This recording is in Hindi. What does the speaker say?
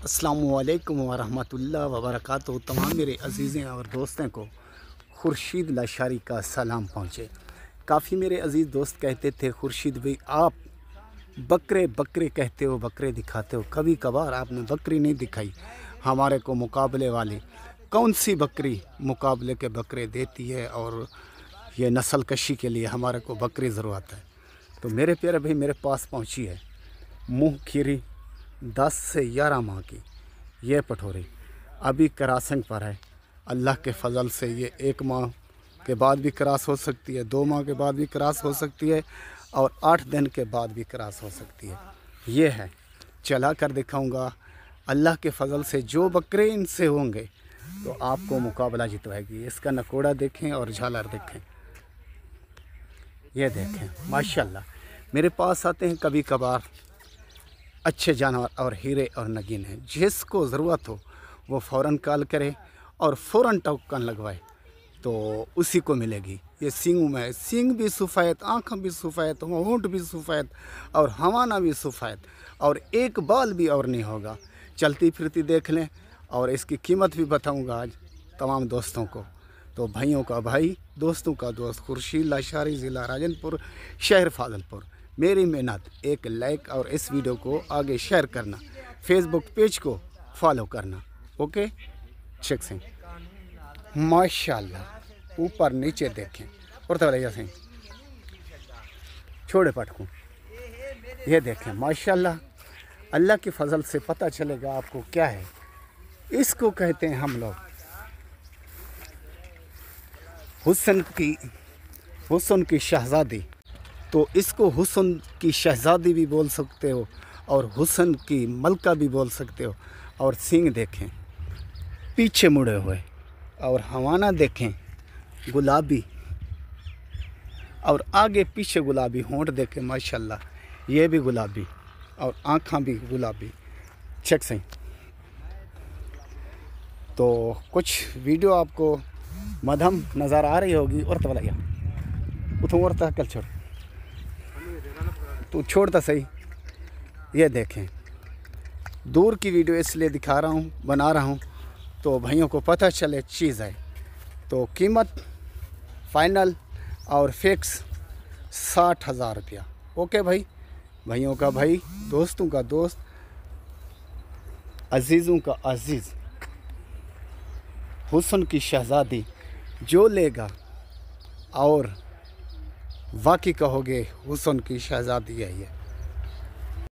अस्सलामुअलैकुम वरहमतुल्लाहि वबरकातुहू। तमाम मेरे अज़ीज़ें और दोस्तों को खुर्शीद लाशारी का सलाम पहुँचे। काफ़ी मेरे अज़ीज़ दोस्त कहते थे, खुर्शीद भाई आप बकरे बकरे कहते हो, बकरे दिखाते हो, कभी कभार आपने बकरी नहीं दिखाई हमारे को। मुकाबले वाली कौन सी बकरी मुकाबले के बकरे देती है, और ये नस्ल कशी के लिए हमारे को बकरी ज़रूरत है। तो मेरे प्यारे भाई मेरे पास पहुँची है मुँह खीरी 10 से 11 माह की ये पठोरी अभी क्रॉसिंग पर है। अल्लाह के फजल से ये 1 माह के बाद भी क्रॉस हो सकती है, 2 माह के बाद भी क्रॉस हो सकती है, और 8 दिन के बाद भी क्रॉस हो सकती है। ये है, चला कर दिखाऊंगा। अल्लाह के फजल से जो बकरे इनसे होंगे तो आपको मुकाबला जितवाएगी। इसका नकोड़ा देखें और झालर देखें, ये देखें माशाल्लाह। मेरे पास आते हैं कभी कभार अच्छे जानवर और हीरे और नगीन हैं। जिसको ज़रूरत हो वो फ़ौरन कॉल करे और फ़ौरन टोकन लगवाए तो उसी को मिलेगी। ये सींग में सींग भी सफ़ेद, आँख भी सफ़ेद, होंठ भी सफ़ेद और हवाना भी सफ़ेद, और एक बाल भी और नहीं होगा। चलती फिरती देख लें, और इसकी कीमत भी बताऊंगा आज तमाम दोस्तों को। तो भाइयों का भाई, दोस्तों का दोस्त खुर्शीद लाशारी, ज़िला राजनपुर, शहर फाजलपुर। मेरी मेहनत एक लाइक और इस वीडियो को आगे शेयर करना, फेसबुक पेज को फॉलो करना। ओके, चेक से माशाल्लाह ऊपर नीचे देखें और तो से छोड़े पटकूँ, ये देखें माशाल्लाह। अल्लाह की फजल से पता चलेगा आपको क्या है। इसको कहते हैं हम लोग हुस्न की शहज़ादी। तो इसको हुस्न की शहज़ादी भी बोल सकते हो और हुस्न की मलका भी बोल सकते हो। और सींग देखें पीछे मुड़े हुए, और हवाना देखें गुलाबी, और आगे पीछे गुलाबी। होंठ देखें माशाल्लाह ये भी गुलाबी, और आँखें भी गुलाबी। चेक सही। तो कुछ वीडियो आपको मध्यम नज़र आ रही होगी। और तो भैया उठो और कल छोड़, तो छोड़ता सही। ये देखें दूर की वीडियो इसलिए दिखा रहा हूँ, बना रहा हूँ तो भाइयों को पता चले चीज़ है। तो कीमत फाइनल और फिक्स 60,000 रुपया। ओके भाई, भाइयों का भाई, दोस्तों का दोस्त, अजीज़ों का अजीज़, हुस्न की शहज़ादी जो लेगा और वाकई कहोगे हुस्न की शहज़ादी है ये।